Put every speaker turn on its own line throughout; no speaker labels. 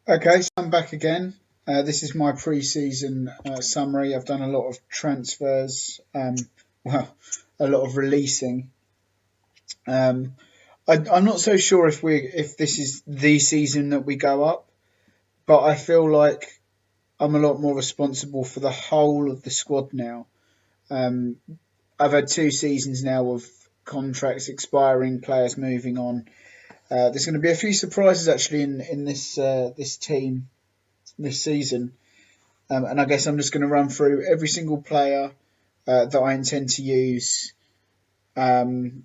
Okay, so I'm back again. This is my pre-season summary. I've done a lot of transfers, well, a lot of releasing. Um, I'm not so sure if this is the season that we go up, but I feel like I'm a lot more responsible for the whole of the squad now. Um, I've had 2 seasons now of contracts expiring, players moving on. There's going to be a few surprises actually in this team this season. And I guess I'm just going to run through every single player that I intend to use um,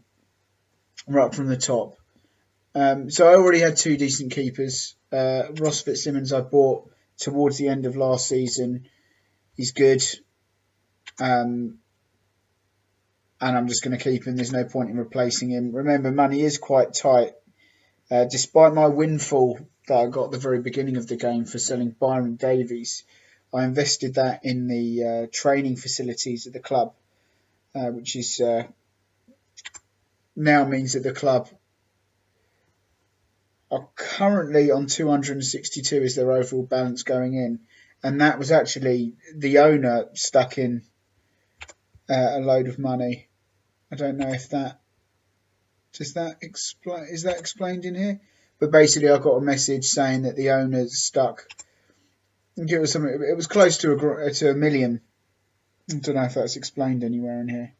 right from the top. So I already had 2 decent keepers. Ross Fitzsimmons I bought towards the end of last season. He's good. Um, and I'm just going to keep him. There's no point in replacing him. Remember, money is quite tight. Despite my windfall that I got at the very beginning of the game for selling Byron Davies, I invested that in the training facilities of the club, which is now means that the club are currently on 262 is their overall balance going in, and that was actually the owner stuck in a load of money. I don't know if that does that explain. Is that explained in here? But basically, I got a message saying that the owner's stuck. I think it was something. It was close to a million. I don't know if that's explained anywhere in here.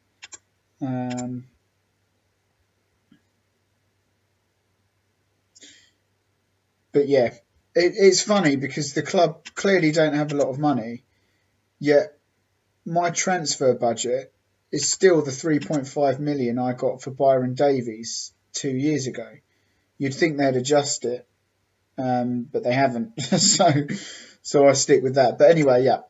But yeah, it's funny because the club clearly don't have a lot of money, yet my transfer budget is still the 3.5 million I got for Byron Davies 2 years ago. You'd think they'd adjust it, but they haven't. so I stick with that. But anyway, yeah.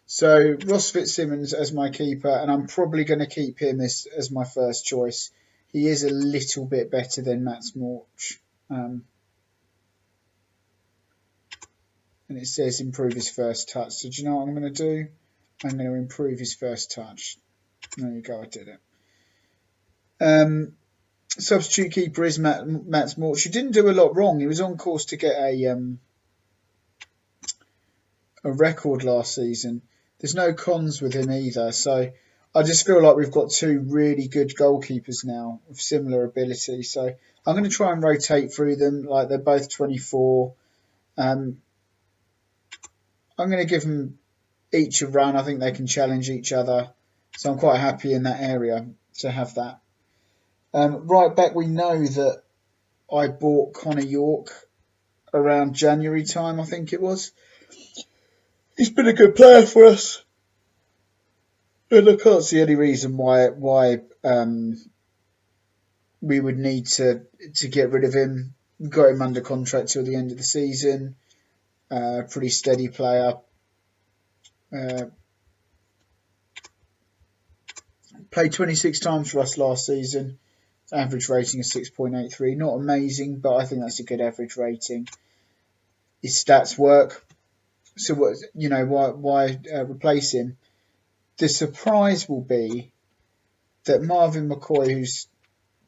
So Ross Fitzsimmons as my keeper, and I'm probably going to keep him as my first choice. He is a little bit better than Matt Morch. And it says improve his first touch. So do you know what I'm going to do? I'm going to improve his first touch. There you go, I did it. Substitute keeper is Matt Morch. He didn't do a lot wrong. He was on course to get a record last season. There's no cons with him either. So I just feel like we've got 2 really good goalkeepers now of similar ability. So I'm going to try and rotate through them. Like they're both 24. I'm going to give them each a run. I think they can challenge each other. So I'm quite happy in that area to have that. Right back, we know that I bought Connor York around January time, I think it was. He's been a good player for us. And I can't see any reason why we would need to get rid of him. We got him under contract till the end of the season. Pretty steady player. Played 26 times for us last season. Average rating is 6.83. Not amazing, but I think that's a good average rating. His stats work. So what? Why replace him? The surprise will be that Marvin McCoy, who's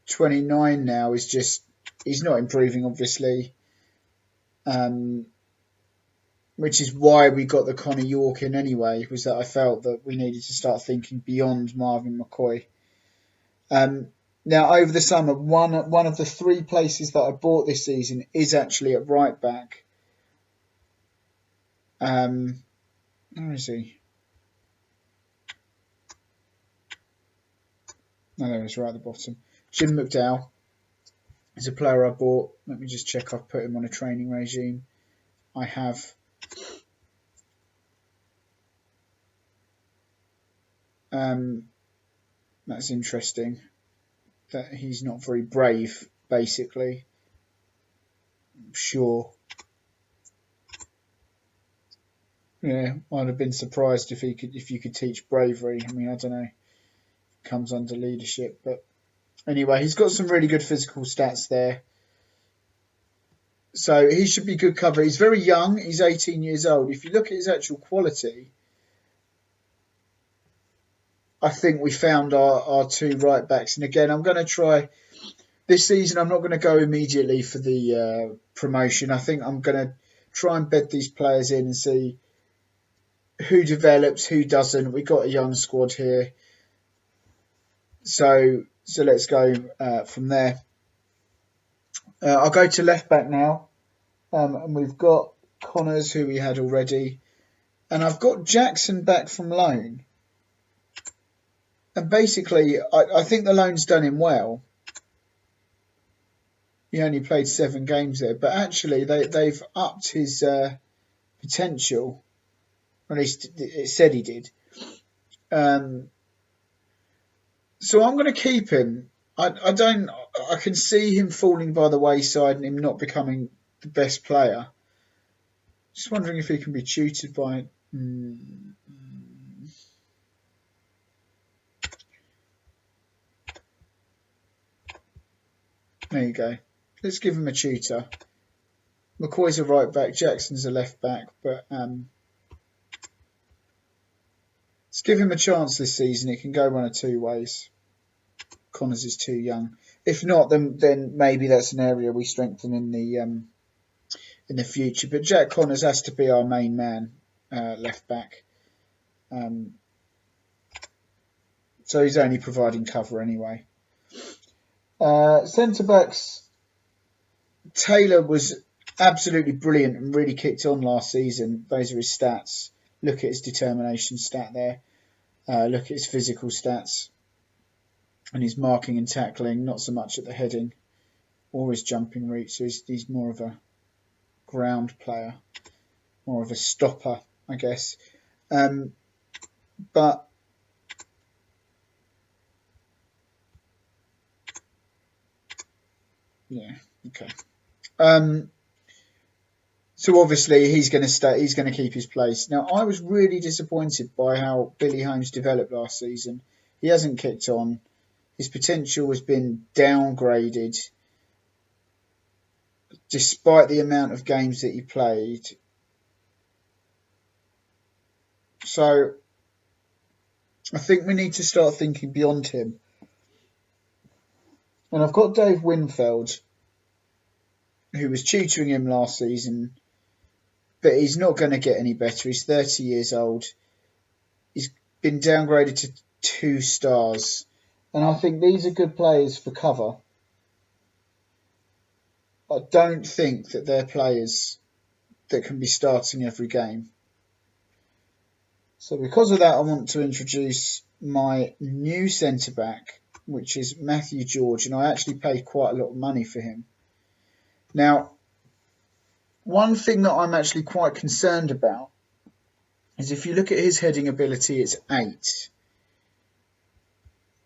29 now, he's not improving, obviously. Which is why we got the Connor York in anyway, was that I felt that we needed to start thinking beyond Marvin McCoy. Now, over the summer, one of the 3 places that I bought this season is actually at right back. Where is he? No, there he is, right at the bottom. Jim McDowell is a player I bought. Let me just check I've put him on a training regime. I have. That's interesting. That he's not very brave, basically. Sure. Yeah, I'd have been surprised if you could teach bravery. I mean, I don't know. It comes under leadership, but anyway, he's got some really good physical stats there. So he should be good cover. He's very young. He's 18 years old. If you look at his actual quality, I think we found our 2 right backs. And again, I'm going to try this season. I'm not going to go immediately for the promotion. I think I'm going to try and bed these players in and see who develops, who doesn't. We've got a young squad here. So let's go from there. I'll go to left back now. And we've got Connors, who we had already. And I've got Jackson back from loan. And basically, I think the loan's done him well. He only played 7 games there. But actually, they've upped his potential. At least it said he did. So I'm going to keep him. I can see him falling by the wayside and him not becoming the best player. Just wondering if he can be tutored by... There you go. Let's give him a tutor. McCoy's a right back, Jackson's a left back, but let's give him a chance this season. It can go one of 2 ways. Connors is too young. If not, then maybe that's an area we strengthen in the future. But Jack Connors has to be our main man, left back. So he's only providing cover anyway. Centre backs. Taylor was absolutely brilliant and really kicked on last season. Those are his stats. Look at his determination stat there. Look at his physical stats. And his marking and tackling, not so much at the heading or his jumping route. So he's more of a ground player, more of a stopper, I guess. But yeah, okay. So obviously he's going to stay. He's going to keep his place. Now I was really disappointed by how Billy Holmes developed last season. He hasn't kicked on. His potential has been downgraded despite the amount of games that he played. So I think we need to start thinking beyond him. And I've got Dave Winfield, who was tutoring him last season, but he's not going to get any better. He's 30 years old. He's been downgraded to 2 stars. And I think these are good players for cover. I don't think that they're players that can be starting every game. So because of that, I want to introduce my new centre-back, which is Matthew George. And I actually paid quite a lot of money for him. Now, one thing that I'm actually quite concerned about is if you look at his heading ability, it's 8.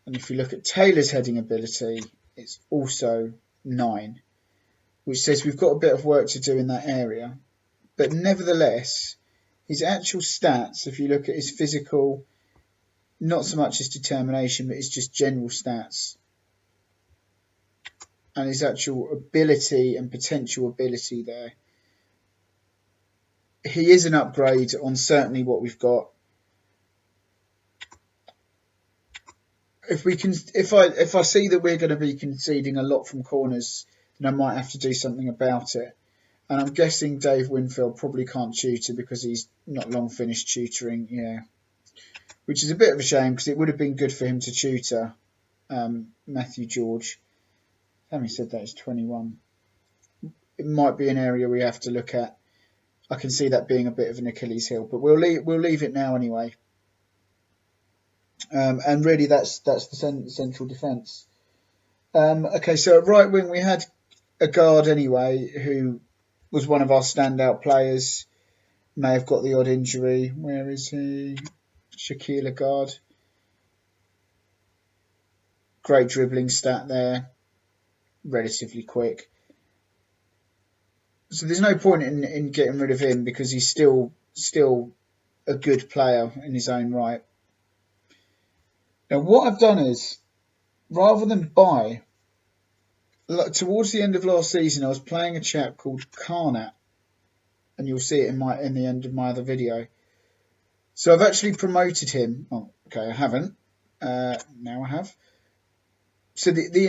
And if you look at Taylor's heading ability, it's also 9, which says we've got a bit of work to do in that area. But nevertheless, his actual stats, if you look at his physical, not so much his determination, but his just general stats, and his actual ability and potential ability there, he is an upgrade on certainly what we've got. If I see that we're going to be conceding a lot from corners, then I might have to do something about it. And I'm guessing Dave Winfield probably can't tutor because he's not long finished tutoring. Yeah, which is a bit of a shame because it would have been good for him to tutor Matthew George. Having said that, he's 21. It might be an area we have to look at. I can see that being a bit of an Achilles heel, but we'll leave it now anyway. And really, that's the central defence. Okay, so at right wing we had a guard anyway who was one of our standout players. May have got the odd injury. Where is he? Shaquille Lagarde. Great dribbling stat there. Relatively quick. So there's no point in getting rid of him because he's still a good player in his own right. Now what I've done is, rather than buy, towards the end of last season I was playing a chap called Karnat, and you'll see it in the end of my other video. So I've actually promoted him. Oh, okay, I haven't. Now I have. So the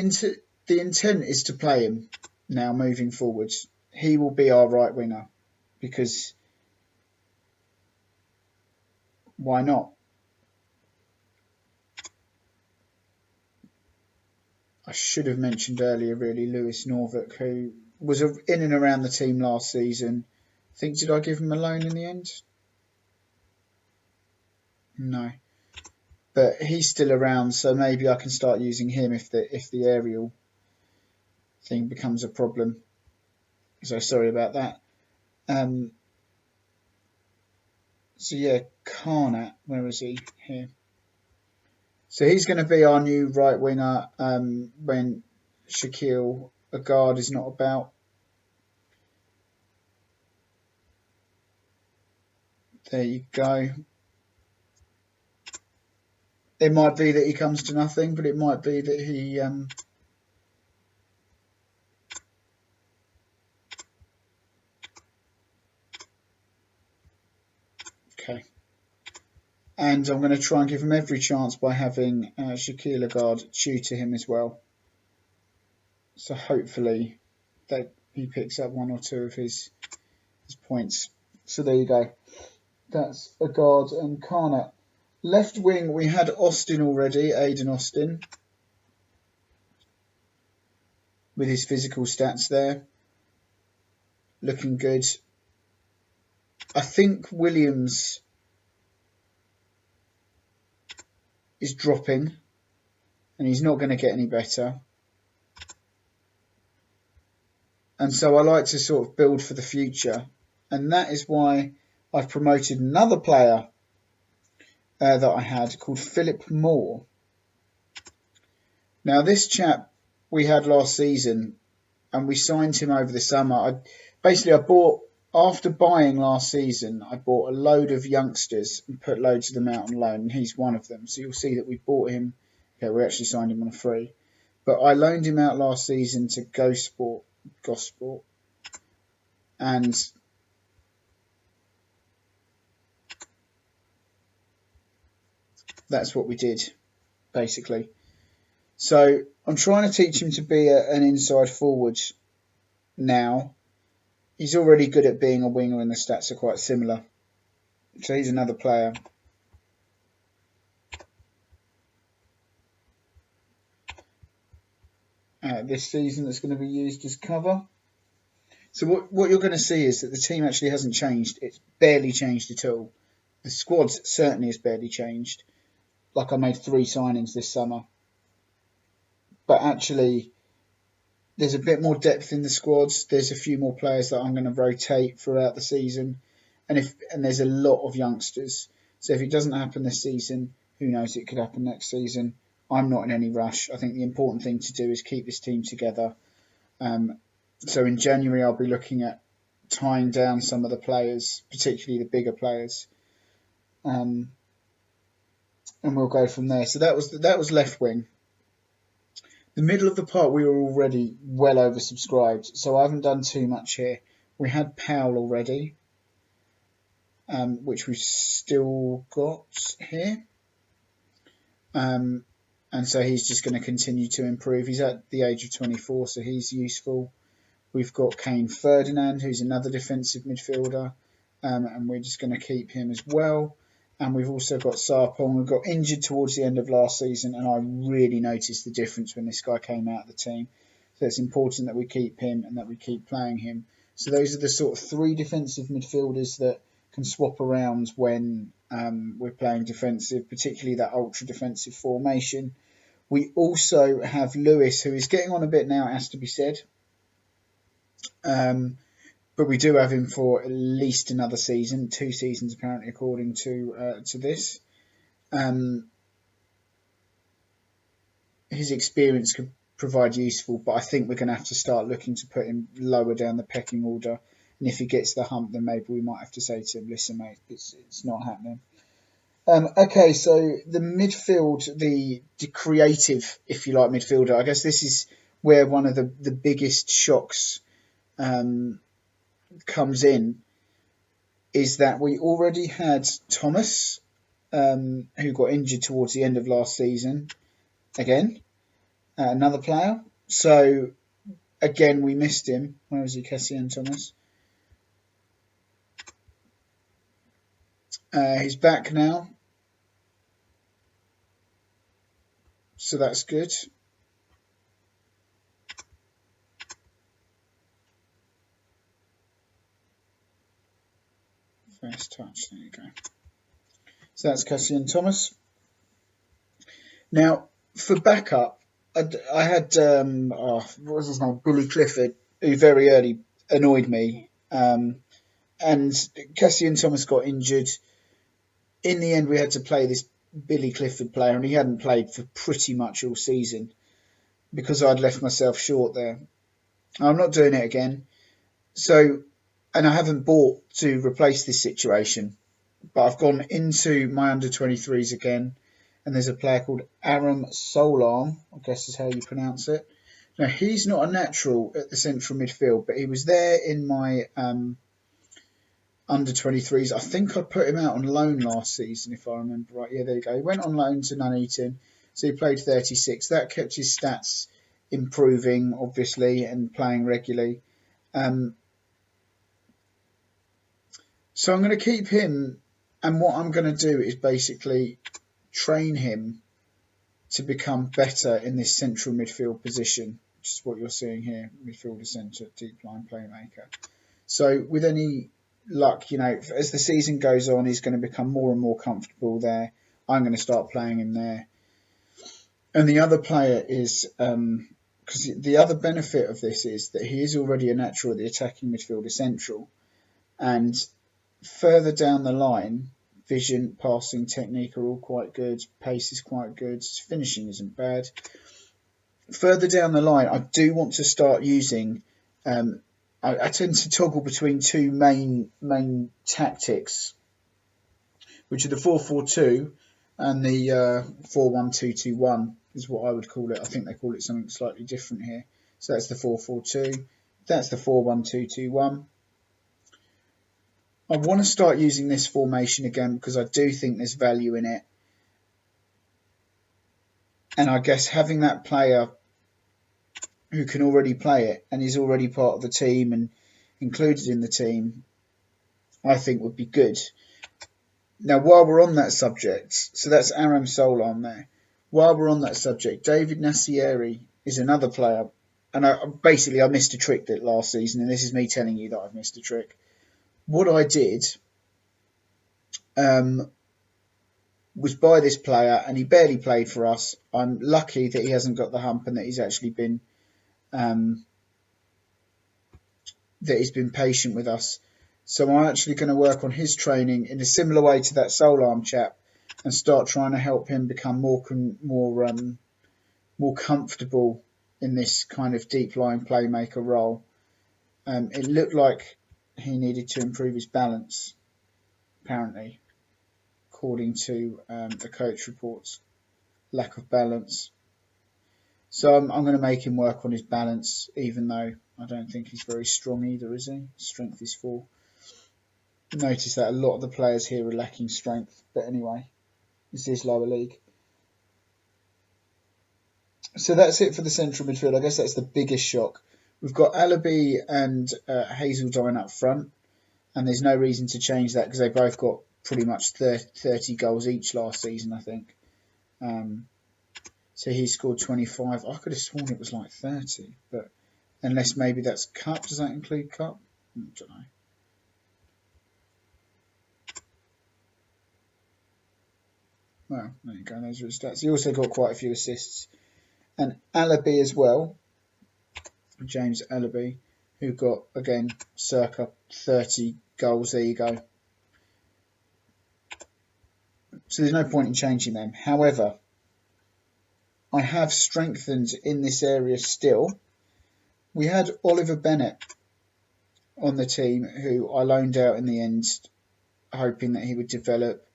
intent is to play him now moving forwards. He will be our right winger. because why not? I should have mentioned earlier, really, Lewis Norfolk, who was in and around the team last season. I think, did I give him a loan in the end? No. But he's still around, so maybe I can start using him if the aerial thing becomes a problem. So sorry about that. So yeah, Karnat, where is he? Here. So he's going to be our new right winger when Shaquille Agard is not about. There you go. It might be that he comes to nothing, but it might be that he okay. And I'm going to try and give him every chance by having Shaquille Agard tutor him as well. So hopefully that he picks up one or two of his points. So there you go. That's Agard and Karnat. Left wing, we had Austin already, Aidan Austin, with his physical stats there. Looking good. I think Williams is dropping, and he's not going to get any better. And so I like to sort of build for the future. And that is why I've promoted another player that I had called Philip Moore. Now this chap we had last season, and we signed him over the summer. After buying last season, I bought a load of youngsters and put loads of them out on loan, and he's one of them. So you'll see that we bought him. Okay, we actually signed him on a free. But I loaned him out last season to Gosport, and that's what we did, basically. So I'm trying to teach him to be an inside forward now. He's already good at being a winger, and the stats are quite similar. So he's another player. This season that's going to be used as cover. So what you're going to see is that the team actually hasn't changed. It's barely changed at all. The squad certainly has barely changed. Like, I made 3 signings this summer. But actually, there's a bit more depth in the squads. There's a few more players that I'm going to rotate throughout the season. And there's a lot of youngsters. So if it doesn't happen this season, who knows, it could happen next season. I'm not in any rush. I think the important thing to do is keep this team together. So in January, I'll be looking at tying down some of the players, particularly the bigger players. And we'll go from there. So that was left wing. The middle of the park, we were already well oversubscribed, so I haven't done too much here. We had Powell already, which we've still got here. And so he's just going to continue to improve. He's at the age of 24, so he's useful. We've got Kane Ferdinand, who's another defensive midfielder, and we're just going to keep him as well. And we've also got Sarpong, who got injured towards the end of last season, and I really noticed the difference when this guy came out of the team. So it's important that we keep him and that we keep playing him. So those are the sort of 3 defensive midfielders that can swap around when we're playing defensive, particularly that ultra-defensive formation. We also have Lewis, who is getting on a bit now, it has to be said. But we do have him for at least another season, 2 seasons apparently, according to this. His experience could provide useful, but I think we're going to have to start looking to put him lower down the pecking order. And if he gets the hump, then maybe we might have to say to him, listen, mate, it's not happening. Okay, so the midfield, the creative, if you like, midfielder, I guess this is where one of the biggest shocks comes in, is that we already had Thomas, who got injured towards the end of last season, again, another player. So again, we missed him. Where is he? Cassian Thomas. He's back now, so that's good. First touch, there you go. So that's Cassian Thomas. Now, for backup, I had, what was his name? Billy Clifford, who very early annoyed me. And Cassian Thomas got injured. In the end, we had to play this Billy Clifford player, and he hadn't played for pretty much all season because I'd left myself short there. I'm not doing it again. So, and I haven't bought to replace this situation, but I've gone into my under-23s again, and there's a player called Aram Solarm, I guess is how you pronounce it. Now, he's not a natural at the central midfield, but he was there in my under-23s. I think I put him out on loan last season, if I remember right. Yeah, there you go. He went on loan to Nuneaton, so he played 36. That kept his stats improving, obviously, and playing regularly. So I'm going to keep him, and what I'm going to do is basically train him to become better in this central midfield position, which is what you're seeing here, midfielder centre, deep line playmaker. So with any luck, you know, as the season goes on, he's going to become more and more comfortable there. I'm going to start playing him there. And the other player is, because the other benefit of this is that he is already a natural at the attacking midfielder central, and further down the line, vision, passing, technique are all quite good. Pace is quite good. Finishing isn't bad. Further down the line, I do want to start using. I tend to toggle between two main tactics, which are the 4-4-2 and the 4-1-2-2-1 is what I would call it. I think they call it something slightly different here. So that's the 4-4-2. That's the 4-1-2-2-1. I want to start using this formation again because I do think there's value in it. And I guess having that player who can already play it and is already part of the team and included in the team, I think would be good. Now, while we're on that subject, so that's Aram Solarm there. While we're on that subject, David Nassieri is another player. And I missed a trick that last season, and this is me telling you that I've missed a trick. What I did was buy this player, and he barely played for us. I'm lucky that he hasn't got the hump and that he's actually been patient with us. So I'm actually going to work on his training in a similar way to that Solarm chap, and start trying to help him become more comfortable in this kind of deep line playmaker role. It looked like he needed to improve his balance, apparently, according to the coach reports. Lack of balance. So I'm going to make him work on his balance, even though I don't think he's very strong either, is he? Strength is 4. Notice that a lot of the players here are lacking strength. But anyway, this is lower league. So that's it for the central midfield. I guess that's the biggest shock. We've got Alabi and Hazeldine up front, and there's no reason to change that because they both got pretty much 30 goals each last season, I think. So he scored 25. I could have sworn it was like 30, but unless maybe that's cup. Does that include cup? I don't know. Well, there you go. Those are his stats. He also got quite a few assists. And Alabi as well. James Alabi, who got, again, circa 30 goals. There you go. So there's no point in changing them. However, I have strengthened in this area still. We had Oliver Bennett on the team, who I loaned out in the end, hoping that he would develop.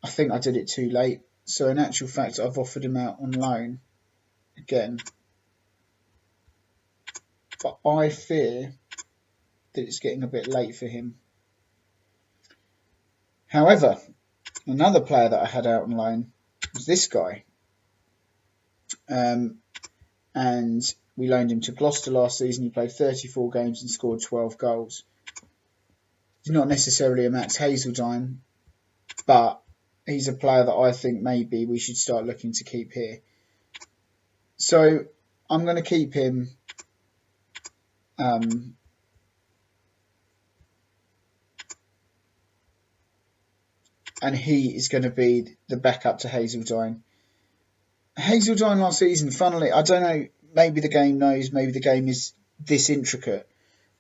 I think I did it too late. So in actual fact, I've offered him out on loan again. But I fear that it's getting a bit late for him. However, another player that I had out on loan was this guy. And we loaned him to Gloucester last season. He played 34 games and scored 12 goals. He's not necessarily a Max Hazeldine, but he's a player that I think maybe we should start looking to keep here. So I'm going to keep him. And he is going to be the backup to Hazeldine. Hazeldine last season, funnily, I don't know, maybe the game knows, maybe the game is this intricate,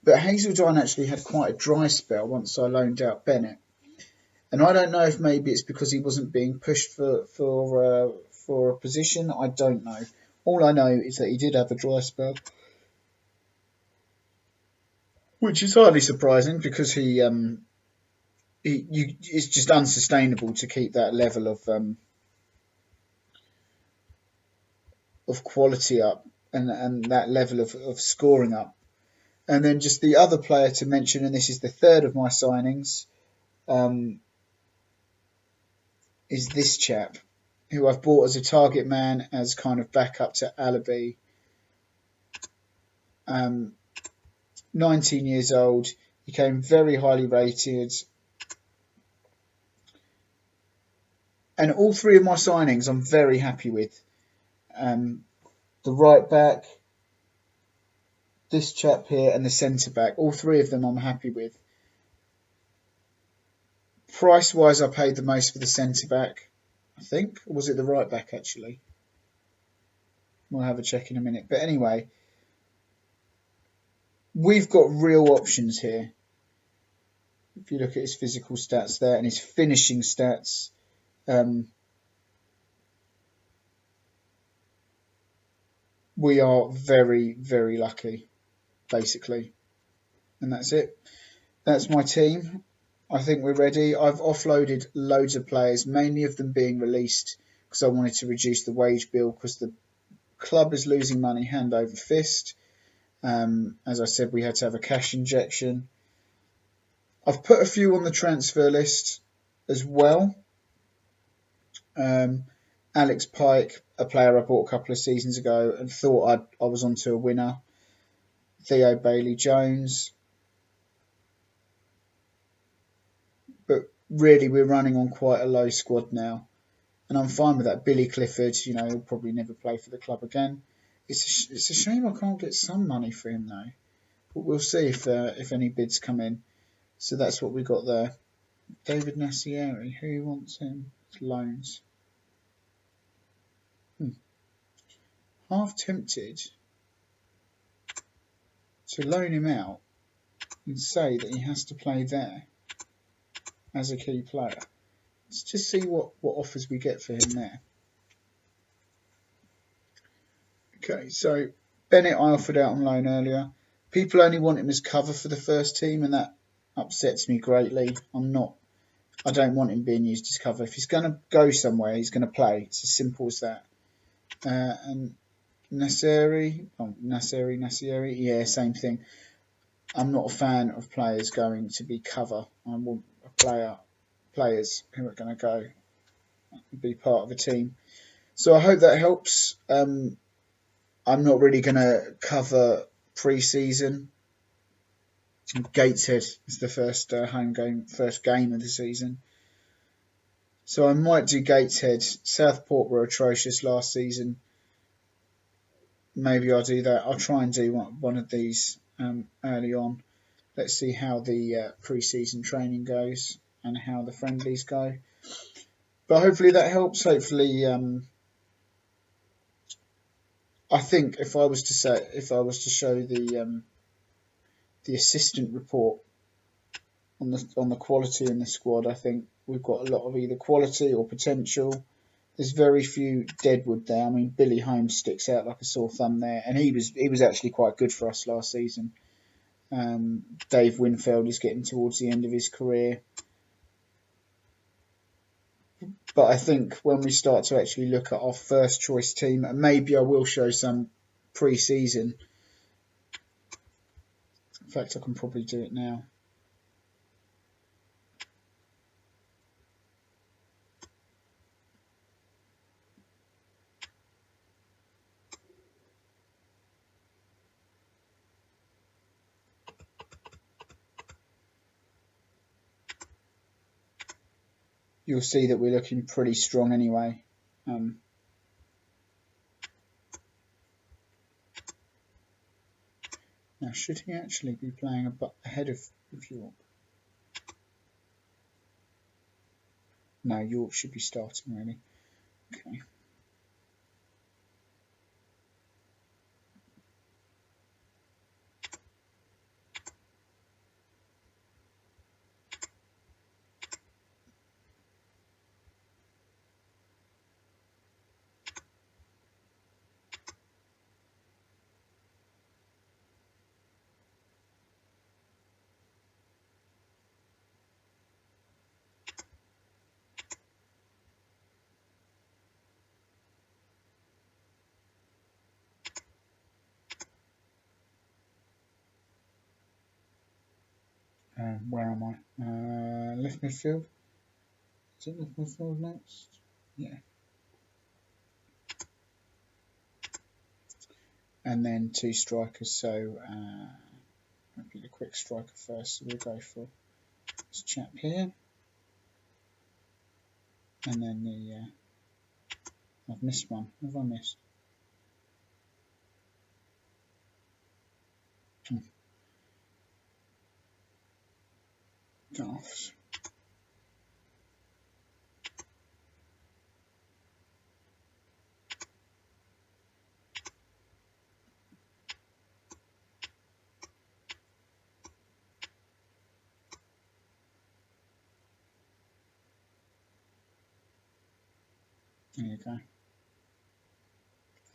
but Hazeldine actually had quite a dry spell once I loaned out Bennett. And I don't know if maybe it's because he wasn't being pushed for a position. I don't know. All I know is that he did have a dry spell, which is hardly surprising because it's just unsustainable to keep that level of quality up and that level of scoring up. And then just the other player to mention, and this is the third of my signings, is this chap, who I've bought as a target man, as kind of backup to Alabi. 19 years old, he came very highly rated. And all three of my signings I'm very happy with. The right back, this chap here, and the centre back. All three of them I'm happy with. Price wise, I paid the most for the centre back, I think. Or was it the right back actually? We'll have a check in a minute. But anyway, we've got real options here. If you look at his physical stats there and his finishing stats, we are very, very lucky, basically. And that's it. That's my team. I think we're ready. I've offloaded loads of players, mainly of them being released because I wanted to reduce the wage bill because the club is losing money hand over fist. As I said, we had to have a cash injection. I've put a few on the transfer list as well. Alex Pike, a player I bought a couple of seasons ago and thought I was onto a winner. Theo Bailey-Jones. But really, we're running on quite a low squad now. And I'm fine with that. Billy Clifford, he'll probably never play for the club again. It's a shame I can't get some money for him, though. But we'll see if any bids come in. So that's what we got there. David Nassieri, who wants him? It's loans. Half tempted to loan him out and say that he has to play there as a key player. Let's just see what offers we get for him there. Okay, so Bennett I offered out on loan earlier. People only want him as cover for the first team, and that upsets me greatly. I don't want him being used as cover. If he's going to go somewhere, he's going to play. It's as simple as that. And Nasseri, yeah, same thing. I'm not a fan of players going to be cover. I want players who are going to go and be part of a team. So I hope that helps. I'm not really going to cover pre-season. Gateshead is the first first game of the season. So I might do Gateshead. Southport were atrocious last season. Maybe I'll do that. I'll try and do one of these early on. Let's see how the pre-season training goes and how the friendlies go. But hopefully that helps. Hopefully, I think if I was to show the assistant report on the quality in the squad, I think we've got a lot of either quality or potential. There's very few deadwood there. I mean, Billy Holmes sticks out like a sore thumb there, and he was actually quite good for us last season. Dave Winfield is getting towards the end of his career. But I think when we start to actually look at our first choice team, and maybe I will show some pre-season. In fact, I can probably do it now. you'll see that we're looking pretty strong anyway. Now, should he actually be playing ahead of York? No, York should be starting really. Okay. Where am I? Left midfield. Is it left midfield next? Yeah. And then 2 strikers. So maybe the quick striker first. So we'll go for this chap here. And then the I've missed one. What have I missed? Drafts. There you go.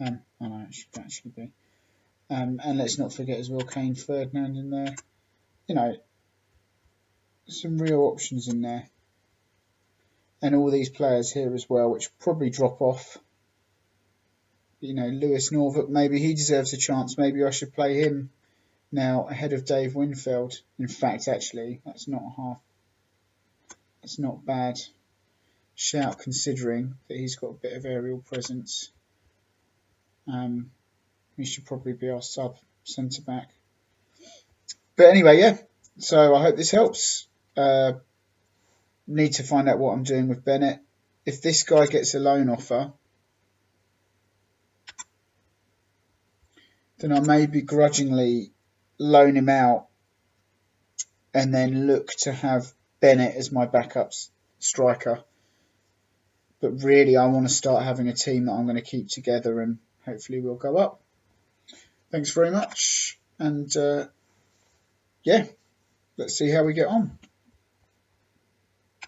I know it should actually be. And let's not forget as well Kane Ferdinand in there. You know, some real options in there. And all these players here as well, which probably drop off. You know, Lewis Norfolk, maybe he deserves a chance. Maybe I should play him now ahead of Dave Winfield. In fact, actually, that's not bad shout considering that he's got a bit of aerial presence. He should probably be our sub centre back. But anyway, yeah. So I hope this helps. Need to find out what I'm doing with Bennett. If this guy gets a loan offer, then I may begrudgingly loan him out and then look to have Bennett as my backup striker. But really, I want to start having a team that I'm going to keep together and hopefully we'll go up. Thanks very much. And yeah, let's see how we get on.